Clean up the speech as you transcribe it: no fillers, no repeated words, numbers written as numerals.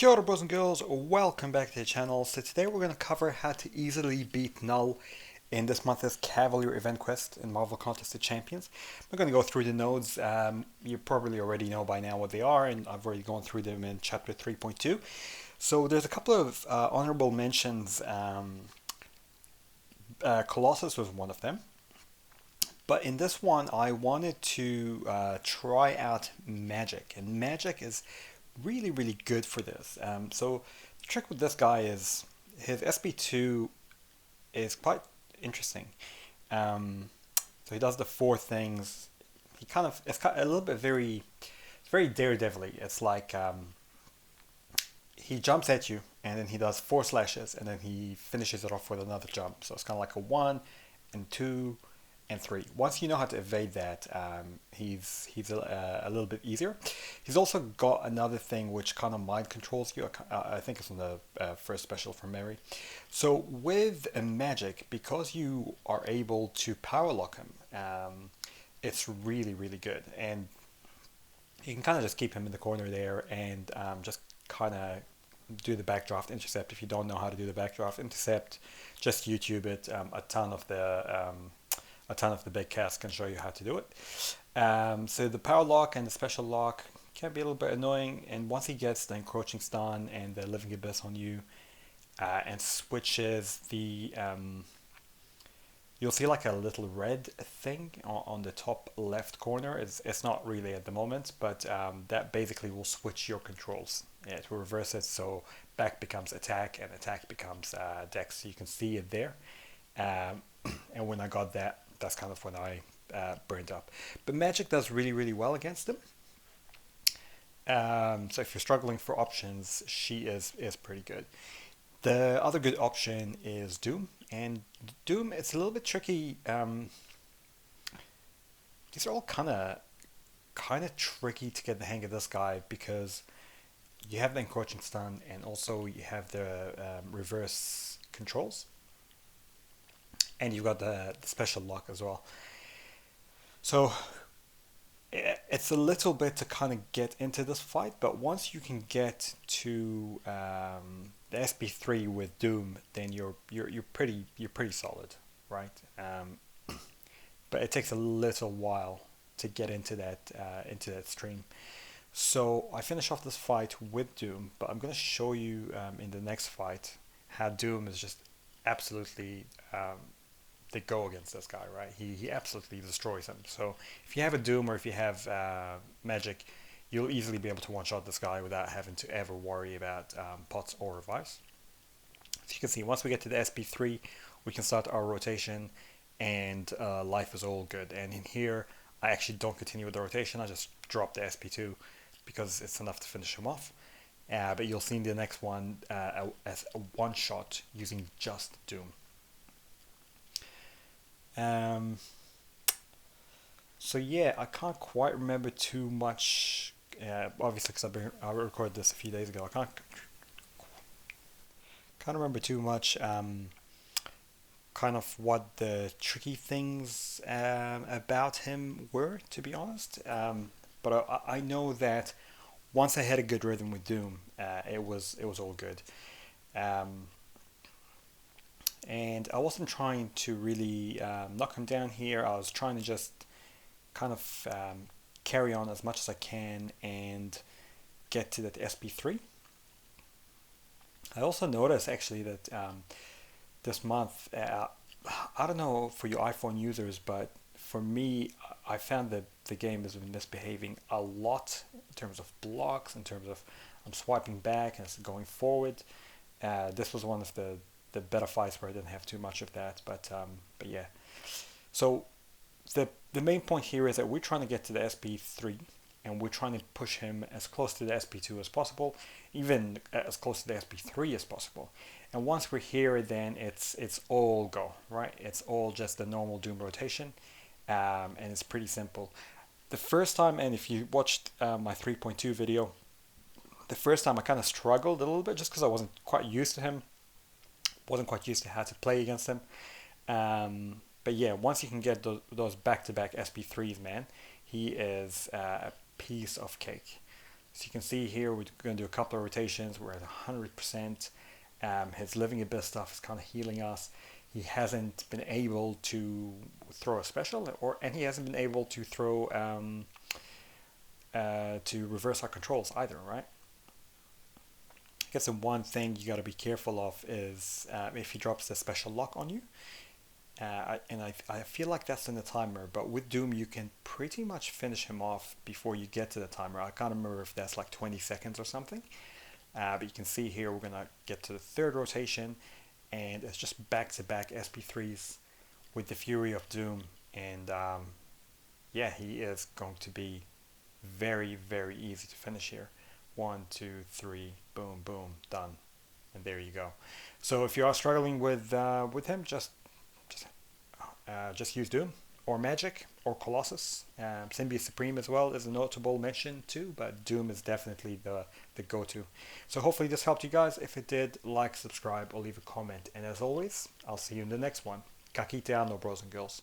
Kia ora boys and girls, welcome back to the channel. So today we're going to cover how to easily beat Knull in this month's Cavalier event quest in Marvel Contest of Champions. I'm going to go through the nodes. You probably already know by now what they are, and I've already gone through them in chapter 3.2. So there's a couple of honorable mentions. Colossus was one of them. But in this one, I wanted to try out Magic, and Magic is really good for this. So the trick with this guy is his SB2 is quite interesting. So he does the four things. It's kind of a little bit it's very daredevilly. It's like he jumps at you and then he does four slashes and then he finishes it off with another jump. So it's kind of like a 1 and 2 and 3. Once you know how to evade that, he's a little bit easier. He's also got another thing which kind of mind controls you. I think it's on the first special from Mary. So with a Magic, because you are able to power lock him, it's really good, and you can kind of just keep him in the corner there and just kind of do the backdraft intercept. If you don't know how to do the backdraft intercept, just YouTube it. A ton of the big casts can show you how to do it. So the power lock and the special lock can be a little bit annoying, and once he gets the encroaching stun and the living abyss on you and switches the you'll see like a little red thing on the top left corner. It's not really at the moment, but that basically will switch your controls. Yeah, it will reverse it, so back becomes attack and attack becomes dex. So you can see it there. And when I got that, that's kind of when I burned up. But Magic does really well against them. So if you're struggling for options, she is pretty good. The other good option is Doom, and Doom, it's a little bit tricky. These are all kind of tricky to get the hang of this guy, because you have the encroaching stun and also you have the reverse controls, and you've got the special lock as well. So it's a little bit to kind of get into this fight, but once you can get to the SB3 with Doom, then you're pretty solid, right? But it takes a little while to get into that stream. So I finish off this fight with Doom, but I'm going to show you in the next fight how Doom is just absolutely they go against this guy, right? He absolutely destroys him. So if you have a Doom or if you have Magic, you'll easily be able to one-shot this guy without having to ever worry about pots or revives. So you can see once we get to the SB3, we can start our rotation, and life is all good. And in here, I actually don't continue with the rotation. I just drop the SB2 because it's enough to finish him off. But you'll see in the next one as a one-shot using just Doom. So yeah, I can't quite remember too much, obviously because I recorded this a few days ago. I can't remember too much kind of what the tricky things about him were, to be honest. But I know that once I had a good rhythm with Doom, it was all good. And I wasn't trying to really knock him down here. I was trying to just kind of carry on as much as I can and get to that SB3. I also noticed actually that this month, I don't know for you iPhone users, but for me, I found that the game has been misbehaving a lot in terms of blocks, in terms of I'm swiping back and it's going forward. This was one of the better fights where I didn't have too much of that, but yeah. So the main point here is that we're trying to get to the SB3, and we're trying to push him as close to the SB2 as possible, even as close to the SB3 as possible. And once we're here, then it's all go, right? It's all just the normal Doom rotation, and it's pretty simple. The first time, and if you watched my 3.2 video, the first time I kind of struggled a little bit just because I wasn't quite used to him. Wasn't quite used to how to play against him. But yeah, once you can get those back-to-back SB3s, man, he is a piece of cake. So you can see here we're going to do a couple of rotations. We're at 100%. His Living Abyss stuff is kind of healing us. He hasn't been able to throw a special, and he hasn't been able to throw to reverse our controls either, right? I guess the one thing you got to be careful of is if he drops a special lock on you. I feel like that's in the timer, but with Doom you can pretty much finish him off before you get to the timer. I can't remember if that's like 20 seconds or something. But you can see here we're going to get to the third rotation, and it's just back-to-back SP3s with the Fury of Doom. And yeah, he is going to be very, very easy to finish here. 1, 2, 3, boom, boom, done. And there you go. So if you are struggling with him, just use Doom or Magic or Colossus. Symbiote Supreme as well is a notable mention too, but Doom is definitely the go-to. So hopefully this helped you guys. If it did, like, subscribe, or leave a comment. And as always, I'll see you in the next one. Kakite no bros and girls.